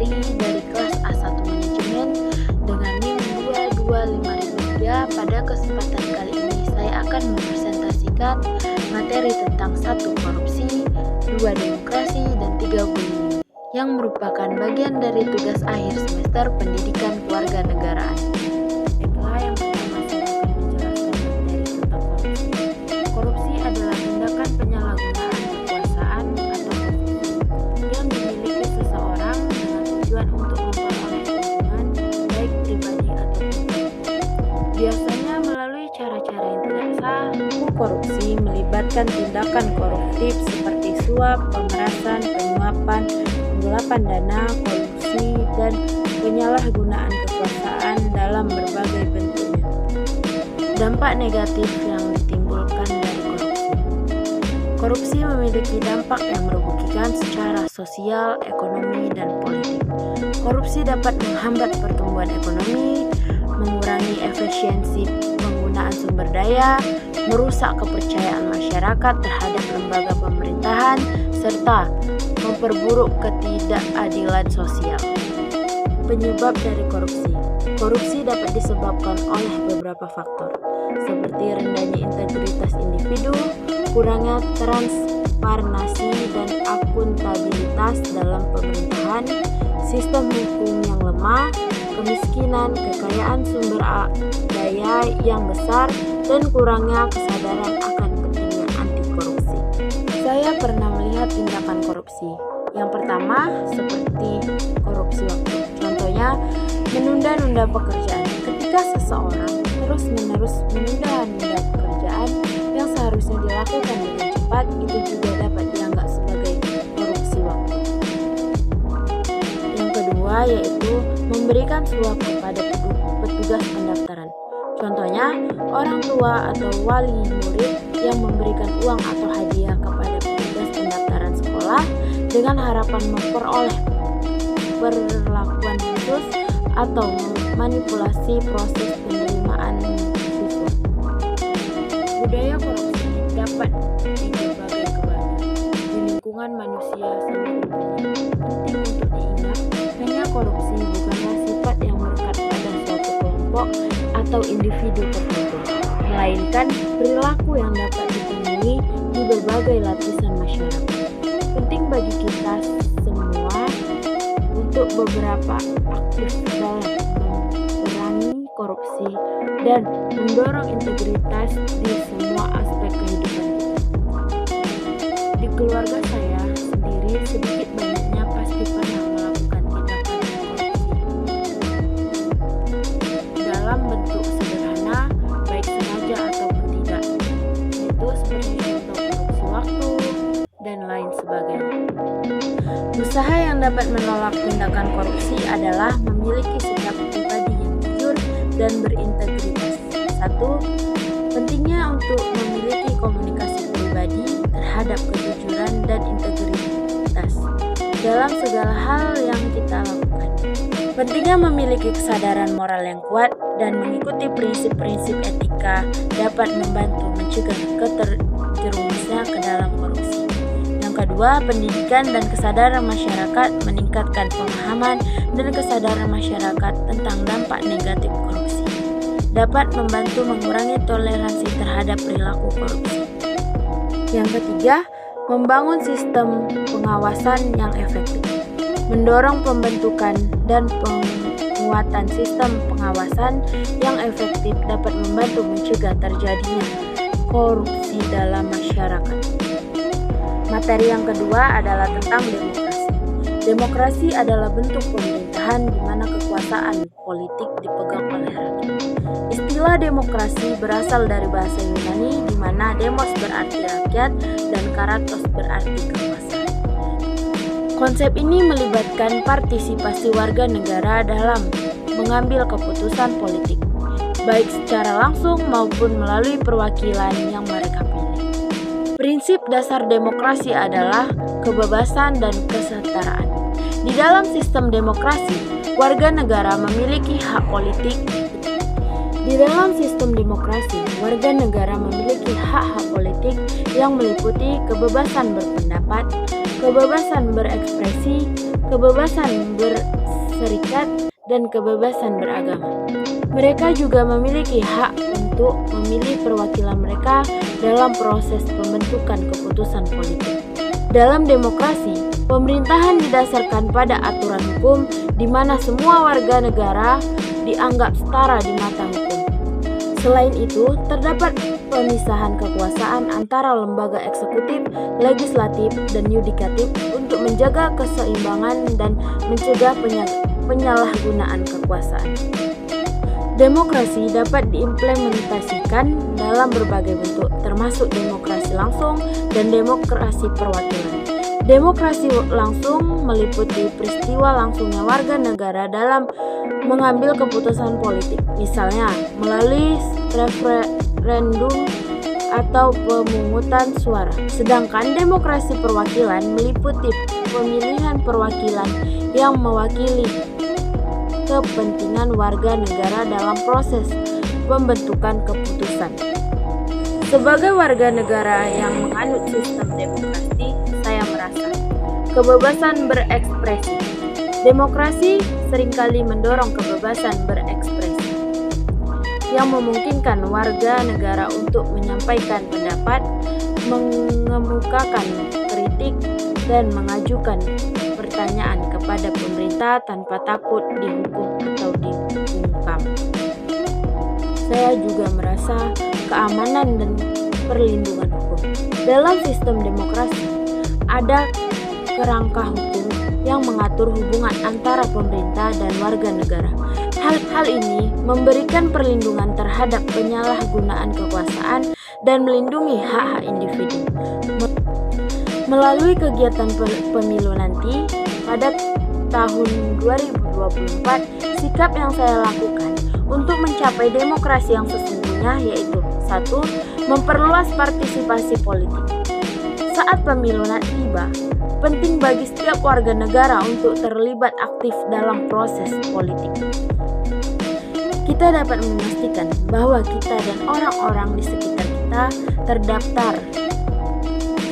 materi dari kelas A1 Manajemen dengan NIM 22553. Pada kesempatan kali ini saya akan mempresentasikan materi tentang 1. Korupsi, 2. Demokrasi, dan 3. Bullying yang merupakan bagian dari tugas akhir semester pendidikan kewarganegaraan. Baiklah, yang pertama saya akan menjelaskan materi tentang korupsi. Korupsi adalah tindakan penyalahgunaan kekuasaan atau posisi yang dimiliki seseorang dengan tujuan untuk memperoleh keuntungan baik pribadi atau publik. Biasanya melalui cara-cara yang tidak sah. Korupsi melibatkan tindakan koruptif seperti suap, pemerasan, penyuapan, penggelapan dana, kolusi, dan penyalahgunaan kekuasaan dalam berbagai bentuknya. Dampak negatif yang ditimbulkan dari korupsi. Korupsi memiliki dampak yang merugikan secara sosial, ekonomi, dan politik. Korupsi dapat menghambat pertumbuhan ekonomi, mengurangi efisiensi penggunaan sumber daya, merusak kepercayaan masyarakat terhadap lembaga pemerintahan, serta memperburuk ketidakadilan sosial. Penyebab dari korupsi. Korupsi dapat disebabkan oleh beberapa faktor, seperti rendahnya integritas individu, kurangnya transparansi dan akuntabilitas dalam pemerintahan, sistem hukum yang lemah, kemiskinan, kekayaan sumber daya yang besar, dan kurangnya kesadaran akan pentingnya anti korupsi. Saya pernah melihat tindakan korupsi. Yang pertama, seperti korupsi waktu. Contohnya, menunda-nunda pekerjaan. Ketika seseorang terus-menerus menunda-nunda pekerjaan yang seharusnya dilakukan dengan cepat, itu juga dapat dianggap sebagai korupsi waktu. Yang kedua, yaitu memberikan suap kepada petugas pendaftaran. Contohnya, orang tua atau wali murid yang memberikan uang atau hadiah kepada petugas pendaftaran sekolah dengan harapan memperoleh perlakuan khusus atau memanipulasi proses penerimaan siswa. Budaya korupsi dapat berbagai kebanyakan di lingkungan manusia seluruh dunia. Penting untuk diingat, hanya korupsi bukanlah sifat yang melekat pada suatu kelompok atau individu tertentu, melainkan perilaku yang dapat ditemui di berbagai lapisan masyarakat. Penting bagi kita semua untuk beberapa aktif dalam memerangi korupsi dan mendorong integritas di semua aspek kehidupan kita. Di keluarga saya sendiri sedikit banyaknya pasti pernah melakukan tindakan korupsi dalam bentuk sederhana, baik sengaja ataupun tidak, yaitu seperti contoh korupsi waktu dan lain sebagainya. Usaha yang dapat menolak tindakan korupsi adalah memiliki sikap pribadi yang jujur dan berintegritas. 1. Pentingnya untuk memiliki komunikasi pribadi terhadap kejujuran dan integritas dalam segala hal yang kita lakukan. Pentingnya memiliki kesadaran moral yang kuat dan mengikuti prinsip-prinsip etika dapat membantu mencegah terjerumusnya ke dalam korupsi. Kedua, pendidikan dan kesadaran masyarakat meningkatkan pemahaman dan kesadaran masyarakat tentang dampak negatif korupsi. Dapat membantu mengurangi toleransi terhadap perilaku korupsi. Yang ketiga, membangun sistem pengawasan yang efektif. Mendorong pembentukan dan penguatan sistem pengawasan yang efektif dapat membantu mencegah terjadinya korupsi dalam masyarakat. Materi yang kedua adalah tentang demokrasi. Demokrasi adalah bentuk pemerintahan di mana kekuasaan politik dipegang oleh rakyat. Istilah demokrasi berasal dari bahasa Yunani di mana demos berarti rakyat dan karatos berarti kekuasaan. Konsep ini melibatkan partisipasi warga negara dalam mengambil keputusan politik, baik secara langsung maupun melalui perwakilan yang mereka pilih. Prinsip dasar demokrasi adalah kebebasan dan kesetaraan. Di dalam sistem demokrasi, warga negara memiliki hak politik. Di dalam sistem demokrasi, warga negara memiliki hak-hak politik yang meliputi kebebasan berpendapat, kebebasan berekspresi, kebebasan berserikat, dan kebebasan beragama. Mereka juga memiliki hak untuk memilih perwakilan mereka dalam proses pembentukan keputusan politik. Dalam demokrasi, pemerintahan didasarkan pada aturan hukum di mana semua warga negara dianggap setara di mata hukum. Selain itu, terdapat pemisahan kekuasaan antara lembaga eksekutif, legislatif, dan yudikatif untuk menjaga keseimbangan dan mencegah penyalahgunaan kekuasaan. Demokrasi dapat diimplementasikan dalam berbagai bentuk, termasuk demokrasi langsung dan demokrasi perwakilan. Demokrasi langsung meliputi peristiwa langsungnya warga negara dalam mengambil keputusan politik, misalnya melalui referendum atau pemungutan suara. Sedangkan demokrasi perwakilan meliputi pemilihan perwakilan yang mewakili kepentingan warga negara dalam proses pembentukan keputusan. Sebagai warga negara yang menganut sistem demokrasi, saya merasa kebebasan berekspresi. Demokrasi seringkali mendorong kebebasan berekspresi yang memungkinkan warga negara untuk menyampaikan pendapat, mengemukakan kritik, dan mengajukan pertanyaan kepada pemerintah tanpa takut dihukum atau dibungkam. Saya juga merasa keamanan dan perlindungan hukum. Dalam sistem demokrasi, ada kerangka hukum yang mengatur hubungan antara pemerintah dan warga negara. Hal ini memberikan perlindungan terhadap penyalahgunaan kekuasaan dan melindungi hak-hak individu. Melalui kegiatan pemilu nanti, pada tahun 2024, sikap yang saya lakukan untuk mencapai demokrasi yang sesungguhnya yaitu 1. Memperluas partisipasi politik. Saat pemilu nanti tiba, penting bagi setiap warga negara untuk terlibat aktif dalam proses politik. Kita dapat memastikan bahwa kita dan orang-orang di sekitar kita terdaftar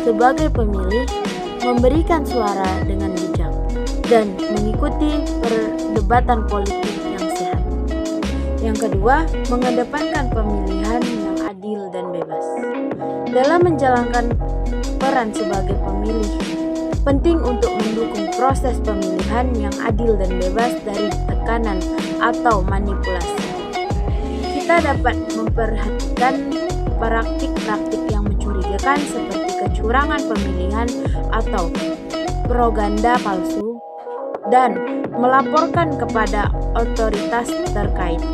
sebagai pemilih, memberikan suara dengan bijak, dan mengikuti perdebatan politik yang sehat. Yang kedua, mengedepankan pemilihan yang adil dan bebas. Dalam menjalankan peran sebagai pemilih, penting untuk mendukung proses pemilihan yang adil dan bebas dari tekanan atau manipulasi. Kita dapat memperhatikan praktik-praktik yang mencurigakan seperti kecurangan pemilihan atau propaganda palsu dan melaporkan kepada otoritas terkait.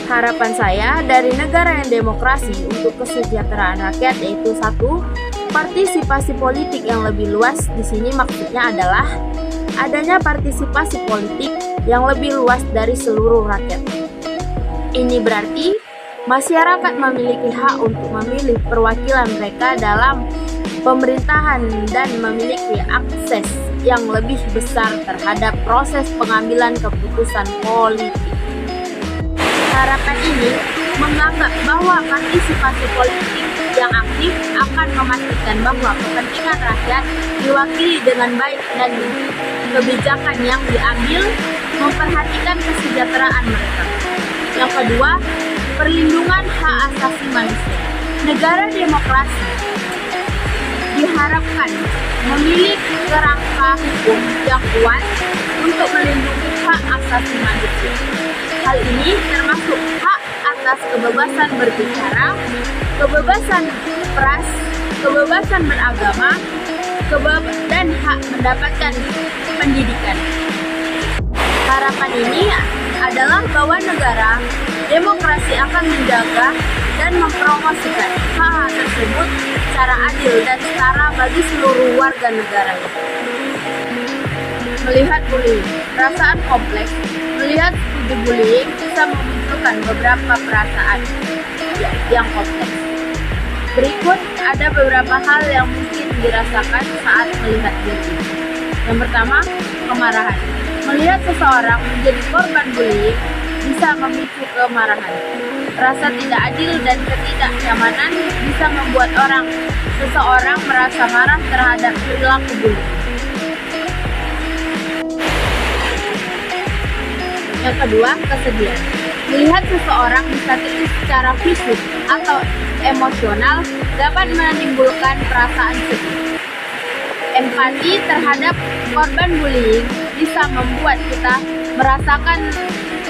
Harapan saya dari negara yang demokrasi untuk kesejahteraan rakyat yaitu 1. Partisipasi politik yang lebih luas. Di sini maksudnya adalah adanya partisipasi politik yang lebih luas dari seluruh rakyat. Ini berarti masyarakat memiliki hak untuk memilih perwakilan mereka dalam pemerintahan dan memiliki akses yang lebih besar terhadap proses pengambilan keputusan politik. Harapan ini menganggap bahwa partisipasi politik yang aktif akan memastikan bahwa kepentingan rakyat diwakili dengan baik dan kebijakan yang diambil memperhatikan kesejahteraan mereka. Yang kedua, perlindungan hak asasi manusia. Negara demokrasi diharapkan memiliki kerangka hukum yang kuat untuk melindungi hak asasi manusia. Hal ini termasuk hak atas kebebasan berbicara, kebebasan pers, kebebasan beragama, dan hak mendapatkan pendidikan. Harapan ini adalah bahwa negara demokrasi akan menjaga dan mempromosikan hak tersebut secara adil dan setara bagi seluruh warga negaranya. Melihat bullying, perasaan kompleks. Melihat studi bullying bisa memunculkan beberapa perasaan yang kompleks. Berikut ada beberapa hal yang mungkin dirasakan saat melihat bullying. Yang pertama, kemarahan. Melihat seseorang menjadi korban bullying bisa memicu kemarahan. Rasa tidak adil dan ketidaknyamanan bisa membuat seseorang merasa marah terhadap perilaku bullying. Yang kedua, kesedihan. Melihat seseorang disakiti secara fisik atau emosional dapat menimbulkan perasaan sedih. Empati terhadap korban bullying bisa membuat kita merasakan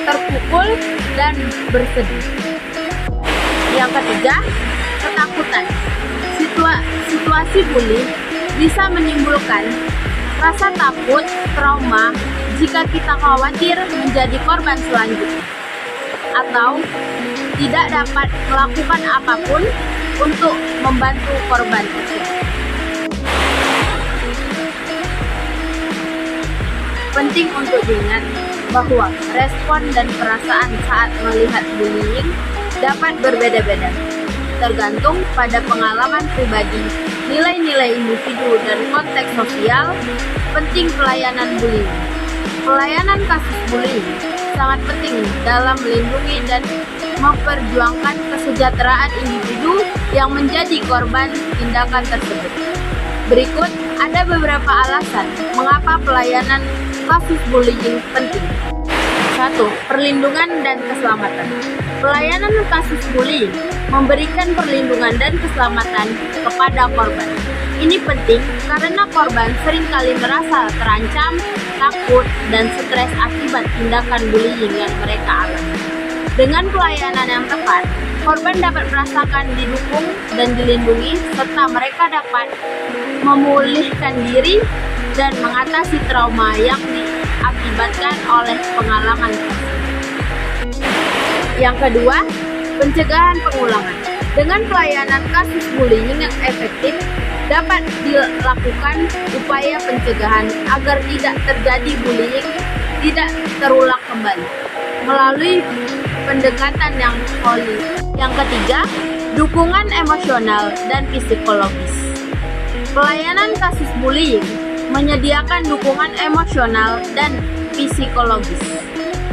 terpukul dan bersedih. Yang ketiga, ketakutan. Situasi bullying bisa menimbulkan rasa takut, trauma jika kita khawatir menjadi korban selanjutnya atau tidak dapat melakukan apapun untuk membantu korban tersebut. Penting untuk diingat bahwa respon dan perasaan saat melihat bullying dapat berbeda-beda, tergantung pada pengalaman pribadi, nilai-nilai individu, dan konteks sosial. Penting pelayanan bullying. Pelayanan kasus bullying sangat penting dalam melindungi dan memperjuangkan kesejahteraan individu yang menjadi korban tindakan tersebut. Berikut ada beberapa alasan mengapa pelayanan kasus bullying penting. 1. Perlindungan dan keselamatan. Pelayanan kasus bullying memberikan perlindungan dan keselamatan kepada korban. Ini penting karena korban seringkali merasa terancam, takut, dan stres akibat tindakan bullying yang mereka alami. Dengan pelayanan yang tepat, korban dapat merasakan didukung dan dilindungi, serta mereka dapat memulihkan diri dan mengatasi trauma yang diakibatkan oleh pengalaman tersebut. Yang kedua, pencegahan pengulangan. Dengan pelayanan kasus bullying yang efektif, dapat dilakukan upaya pencegahan agar tidak terjadi bullying tidak terulang kembali melalui pendekatan yang holistik. Yang ketiga, dukungan emosional dan psikologis. Pelayanan kasus bullying menyediakan dukungan emosional dan psikologis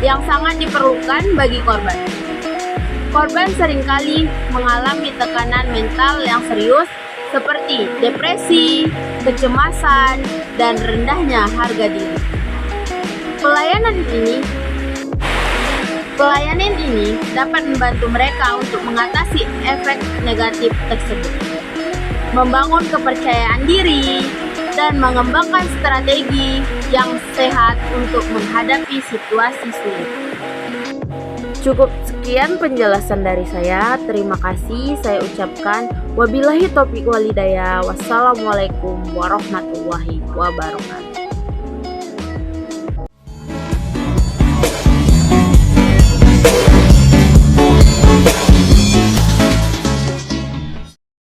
yang sangat diperlukan bagi korban. Korban seringkali mengalami tekanan mental yang serius seperti depresi, kecemasan, dan rendahnya harga diri. Pelayanan ini dapat membantu mereka untuk mengatasi efek negatif tersebut, membangun kepercayaan diri, dan mengembangkan strategi yang sehat untuk menghadapi situasi sulit. Cukup sekian penjelasan dari saya. Terima kasih saya ucapkan. Wabillahi taufiq walhidayah. Wassalamualaikum warahmatullahi wabarakatuh.